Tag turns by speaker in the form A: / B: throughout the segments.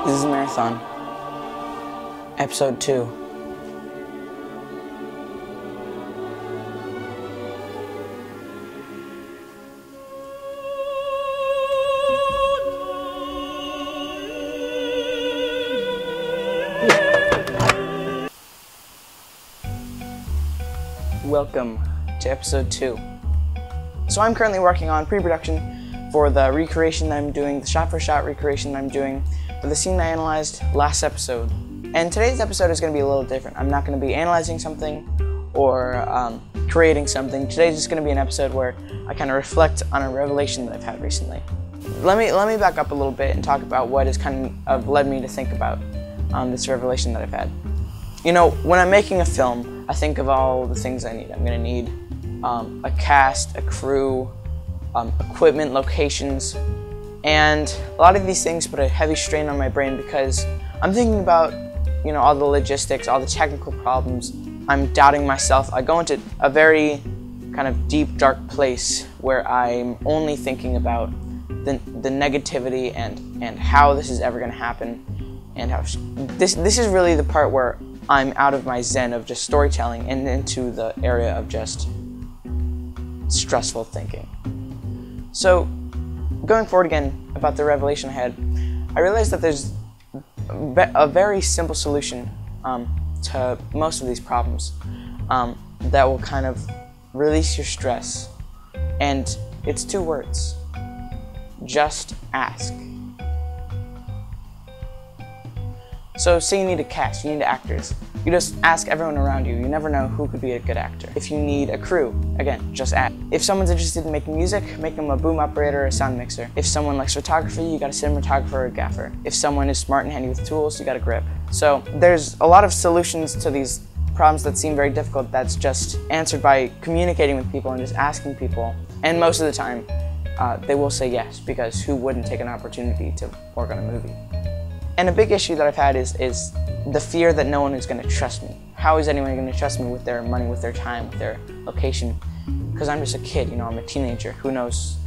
A: This is Marathon, Episode 2. Welcome to Episode 2. So I'm currently working on pre-production for the recreation that I'm doing, the shot-for-shot recreation that I'm doing for the scene I analyzed last episode. And today's episode is going to be a little different. I'm not going to be analyzing something or creating something. Today's just going to be an episode where I kind of reflect on a revelation that I've had recently. Let me back up a little bit and talk about what has kind of led me to think about this revelation that I've had. You know, when I'm making a film, I think of all the things I need. I'm going to need a cast, a crew, equipment, locations, and a lot of these things put a heavy strain on my brain because I'm thinking about, you know, all the logistics, all the technical problems. I'm doubting myself. I go into a very kind of deep, dark place where I'm only thinking about the negativity and how this is ever going to happen, and how this is really the part where I'm out of my zen of just storytelling and into the area of just stressful thinking. So, going forward again about the revelation I had, I realized that there's a very simple solution to most of these problems that will kind of release your stress, and it's 2 words: just ask. So say you need a cast, you need actors. You just ask everyone around you. You never know who could be a good actor. If you need a crew, again, just ask. If someone's interested in making music, make them a boom operator or a sound mixer. If someone likes photography, you got a cinematographer or a gaffer. If someone is smart and handy with tools, you got a grip. So there's a lot of solutions to these problems that seem very difficult that's just answered by communicating with people and just asking people. And most of the time, they will say yes, because who wouldn't take an opportunity to work on a movie? And a big issue that I've had is the fear that no one is going to trust me. How is anyone going to trust me with their money, with their time, with their location? Because I'm just a kid, you know. I'm a teenager. Who knows?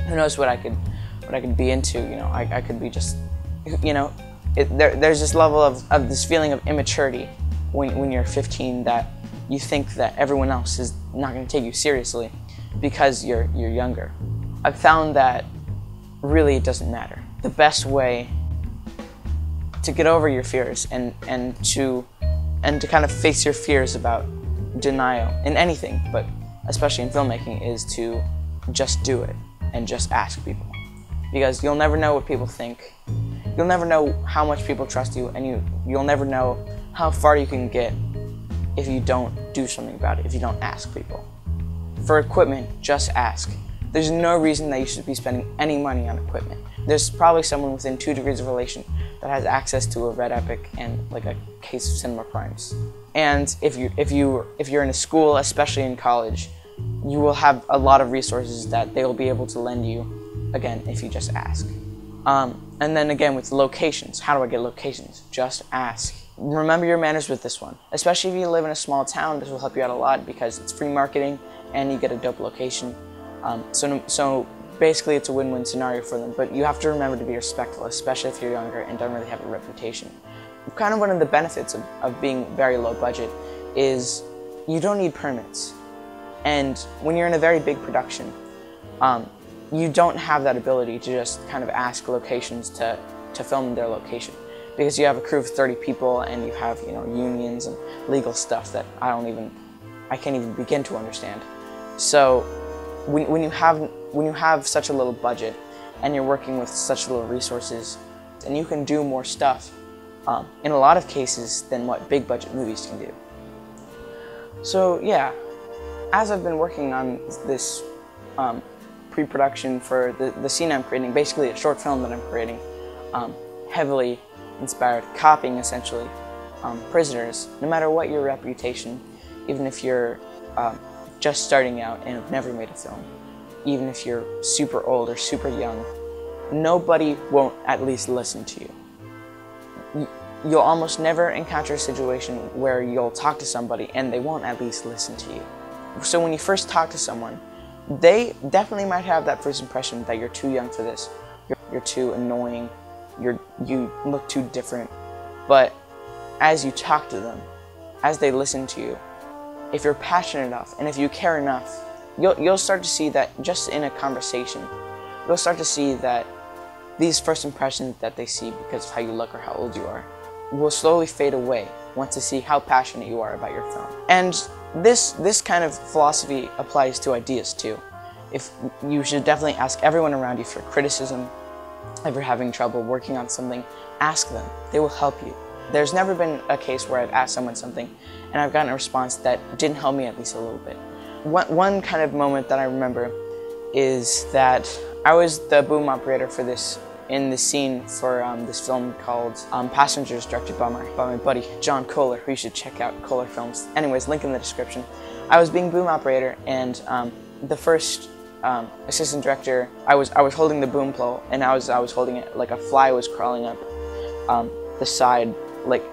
A: Who knows what I could be into? You know, I could be just, you know. There's this level of this feeling of immaturity when you're 15 that you think that everyone else is not going to take you seriously because you're younger. I've found that really it doesn't matter. The best way to get over your fears and to kind of face your fears about denial in anything, but especially in filmmaking, is to just do it and just ask people. Because you'll never know what people think. You'll never know how much people trust you, and you'll never know how far you can get if you don't do something about it, if you don't ask people. For equipment, just ask. There's no reason that you should be spending any money on equipment. There's probably someone within 2 degrees of relation that has access to a Red Epic and like a case of Cinema Primes. And if you're in a school, especially in college, you will have a lot of resources that they will be able to lend you, again, if you just ask. And then again with locations, how do I get locations? Just ask. Remember your manners with this one. Especially if you live in a small town, this will help you out a lot because it's free marketing and you get a dope location. So basically it's a win-win scenario for them, but you have to remember to be respectful, especially if you're younger and don't really have a reputation. Kind of one of the benefits of being very low budget is you don't need permits. And when you're in a very big production, you don't have that ability to just kind of ask locations to film in their location. Because you have a crew of 30 people and you have, you know, unions and legal stuff that I can't even begin to understand. So when you have such a little budget and you're working with such little resources, and you can do more stuff in a lot of cases than what big budget movies can do. So yeah, as I've been working on this pre-production for the scene I'm creating, basically a short film that I'm creating, heavily inspired, copying essentially Prisoners. No matter what your reputation, even if you're just starting out and have never made a film, even if you're super old or super young, nobody won't at least listen to you. You'll almost never encounter a situation where you'll talk to somebody and they won't at least listen to you. So when you first talk to someone, they definitely might have that first impression that you're too young for this, you're too annoying, you look too different. But as you talk to them, as they listen to you, if you're passionate enough and if you care enough, you'll start to see that just in a conversation, you'll start to see that these first impressions that they see because of how you look or how old you are will slowly fade away once they see how passionate you are about your film. And this kind of philosophy applies to ideas too. If you should definitely ask everyone around you for criticism. If you're having trouble working on something, ask them. They will help you. There's never been a case where I've asked someone something and I've gotten a response that didn't help me at least a little bit. One kind of moment that I remember is that I was the boom operator for this in the scene for this film called Passengers, directed by my buddy John Kohler, who you should check out, Kohler Films. Anyways, link in the description. I was being boom operator, and the first assistant director, I was holding the boom pole, and I was holding it like a fly was crawling up the side. Like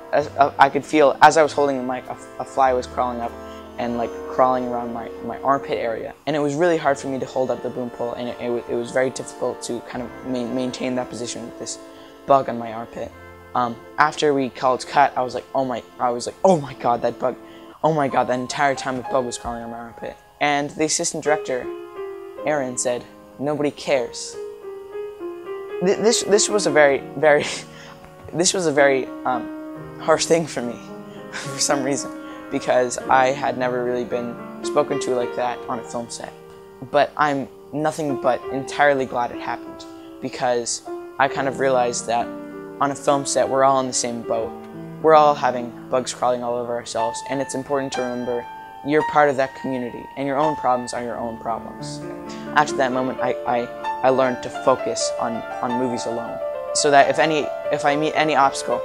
A: I could feel as I was holding the mic, a fly was crawling up and like crawling around my armpit area, and it was really hard for me to hold up the boom pole, and it was very difficult to kind of maintain that position with this bug on my armpit. After we called cut, I was like, oh my god, that bug, oh my god, that entire time the bug was crawling on my armpit. And the assistant director, Aaron, said, nobody cares. This was a very harsh thing for me for some reason, because I had never really been spoken to like that on a film set. But I'm nothing but entirely glad it happened, because I kind of realized that on a film set we're all in the same boat. We're all having bugs crawling all over ourselves, and it's important to remember you're part of that community, and your own problems are your own problems. After that moment, I learned to focus on movies alone, so that if I meet any obstacle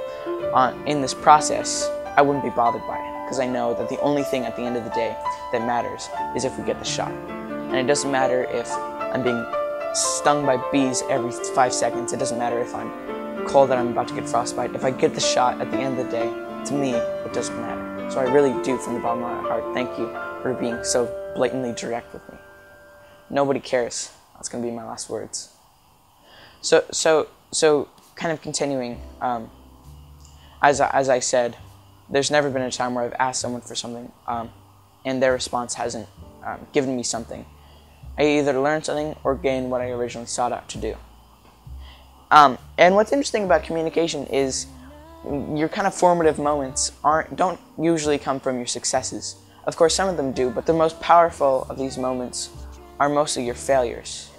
A: in this process, I wouldn't be bothered by it, because I know that the only thing at the end of the day that matters is if we get the shot. And it doesn't matter if I'm being stung by bees every 5 seconds. It doesn't matter if I'm cold and I'm about to get frostbite. If I get the shot at the end of the day, to me, it doesn't matter. So I really do, from the bottom of my heart, thank you for being so blatantly direct with me. Nobody cares. That's going to be my last words. So kind of continuing, as I said, there's never been a time where I've asked someone for something and their response hasn't given me something. I either learned something or gained what I originally sought out to do. And what's interesting about communication is your kind of formative moments don't usually come from your successes. Of course, some of them do, but the most powerful of these moments are mostly your failures.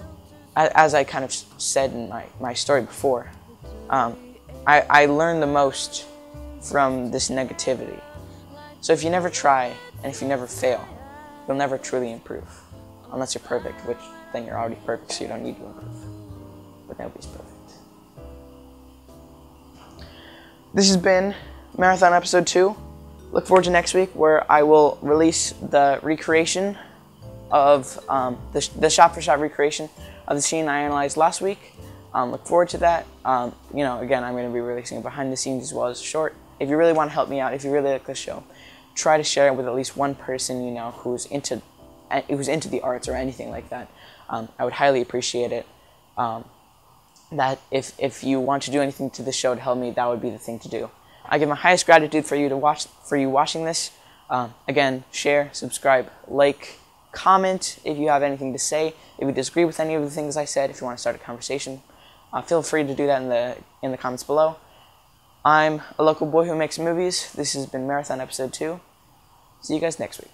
A: As I kind of said in my story before, I learned the most from this negativity. So if you never try, and if you never fail, you'll never truly improve. Unless you're perfect, which then you're already perfect, so you don't need to improve. But nobody's perfect. This has been Marathon Episode 2. Look forward to next week, where I will release the recreation of the shot-for-shot recreation of the scene I analyzed last week. Look forward to that. Again, I'm going to be releasing a behind the scenes as well as a short. If you really want to help me out, if you really like this show, try to share it with at least one person you know who's into the arts or anything like that. I would highly appreciate it. That if you want to do anything to the show to help me, that would be the thing to do. I give my highest gratitude for you watching this. Again, share, subscribe, like, comment if you have anything to say. If you disagree with any of the things I said, if you want to start a conversation, feel free to do that in the comments below. I'm a local boy who makes movies. This has been Marathon Episode 2. See you guys next week.